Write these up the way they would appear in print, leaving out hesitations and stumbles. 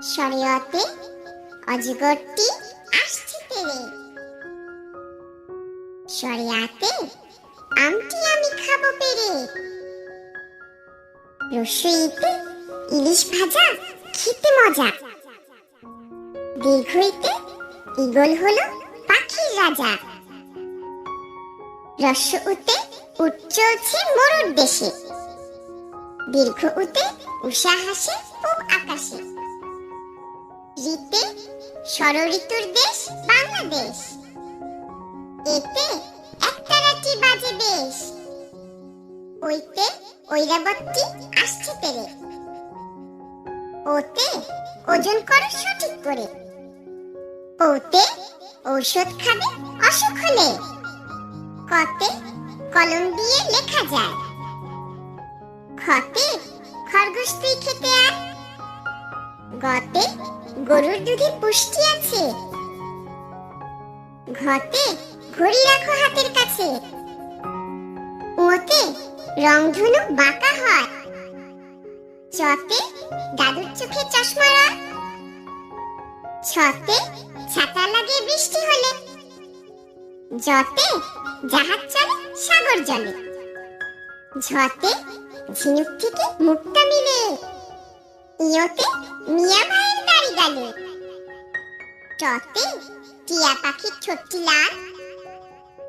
শরীয়তে অজগরটি আসছে তেরে। শরীয়তে আমটি আমি খাবো পেরে। রসইতে ইলিশ ভাজা খেতে মজা। দীর্ঘইতে ঈগল হলো পাখির রাজা। রস্য উতে উট চলছে মরুর দেশে। দীর্ঘ উতে উষা হাসে পূব আকাশে। ঋতে ষড়ঋতুর দেশ বাংলাদেশ। এতে একতারাটি বাজে বেশ। ওইতে ঐরাবতী আসছে তেরে। ওতে ওজন করো সঠিক করে। ওতে ঔষধ খাবে অসুখ হলে। কতে কলম দিয়ে লেখা যায়। খতে খরগোশ তুই খেতে আয়। গতে গরুর দুধে পুষ্টি আছে। ঘতে ঘড়ি রাখো হাতের কাছে। ওতে রংধনু বাঁকা হয়। চতে দাদুর চোখে চশমা রয়। ছতে ছাতা লাগে বৃষ্টি হলে। যতে জাহাজ চলে সাগর জলে। ঝতে ঝিনুক থেকে মুক্তা মিলে। ইয়তে মিয়া ভাইয়ের দাড়ি গালে। টতে টিয়া পাখির ঠোঁটটি লাল।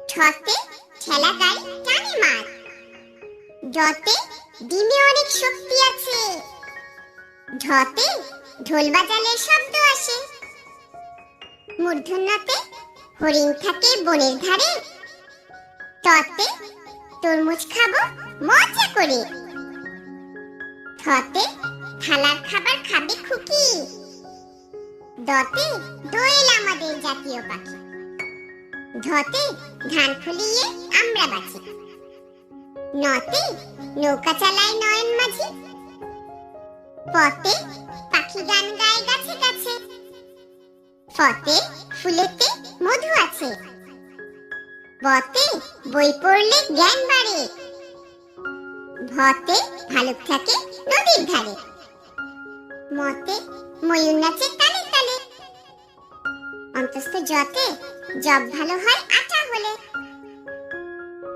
ঠতে ঠেলা গাড়ি টানে মার। ডতে ডিমে অনেক শক্তি আছে। ঢতে ঢোল বাজালে শব্দ আসে। মূর্ধন্যতে হরিণ থাকে বনের ধারে। ততে তরমুজ খাবো মজা করে। থতে থালার খাবার খাবে খুকি। দতে দোয়েল আমাদের জাতীয় পাখি। ধতে ধান ফলিয়ে আমরা বাঁচি। নতে নৌকা চালায় নয়ন মাঝি। পতে পাখি গান গায় গাছে গাছে। ফতে ফুলেতে মধু আছে। বতে বই পড়লে জ্ঞান বাড়ে। ভতে ভালুক থাকে নদীর ধারে। মতে ময়ূর নাচে তালে তালে। অন্তস্থ যতে জব ভালো হয় আটা হলে।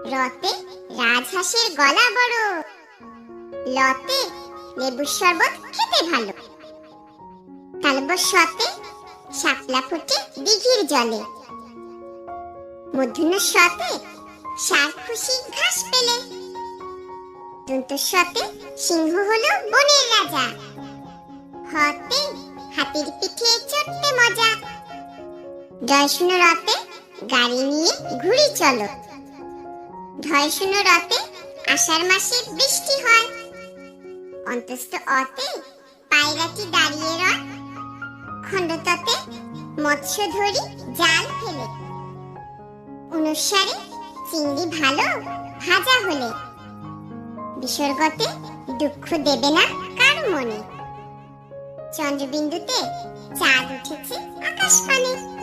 রতে রাজহাঁসের গলা বড়। লতে লেবুর শরবত খেতে ভালো। তালবস্যতে শাপলা ফোটে দিঘির জলে। মূর্ধন্য শতে ষাঁড় খুশি ঘাস পেলে। দন্তস্বতে সিংহ হলো বনের রাজা। হতে হাতির পিঠে চড়তে মজা। জয়শূন্য রতে গাড়ি নিয়ে ঘুরি চলো। ঢয়শূন্য রতে আষাঢ় মাসে বৃষ্টি হয়। অন্তস্থ অতে পায়রাটি দাঁড়িয়ে রয়। খণ্ডততে মৎস্য ধরি জাল ফেলে। অনুসারে চিংড়ি ভালো ভাজা হলে। বিসর্গতে দুঃখ দেবে না কারো মনে। চন্দ্রবিন্দুতে চাঁদ উঠেছে আকাশ পানে।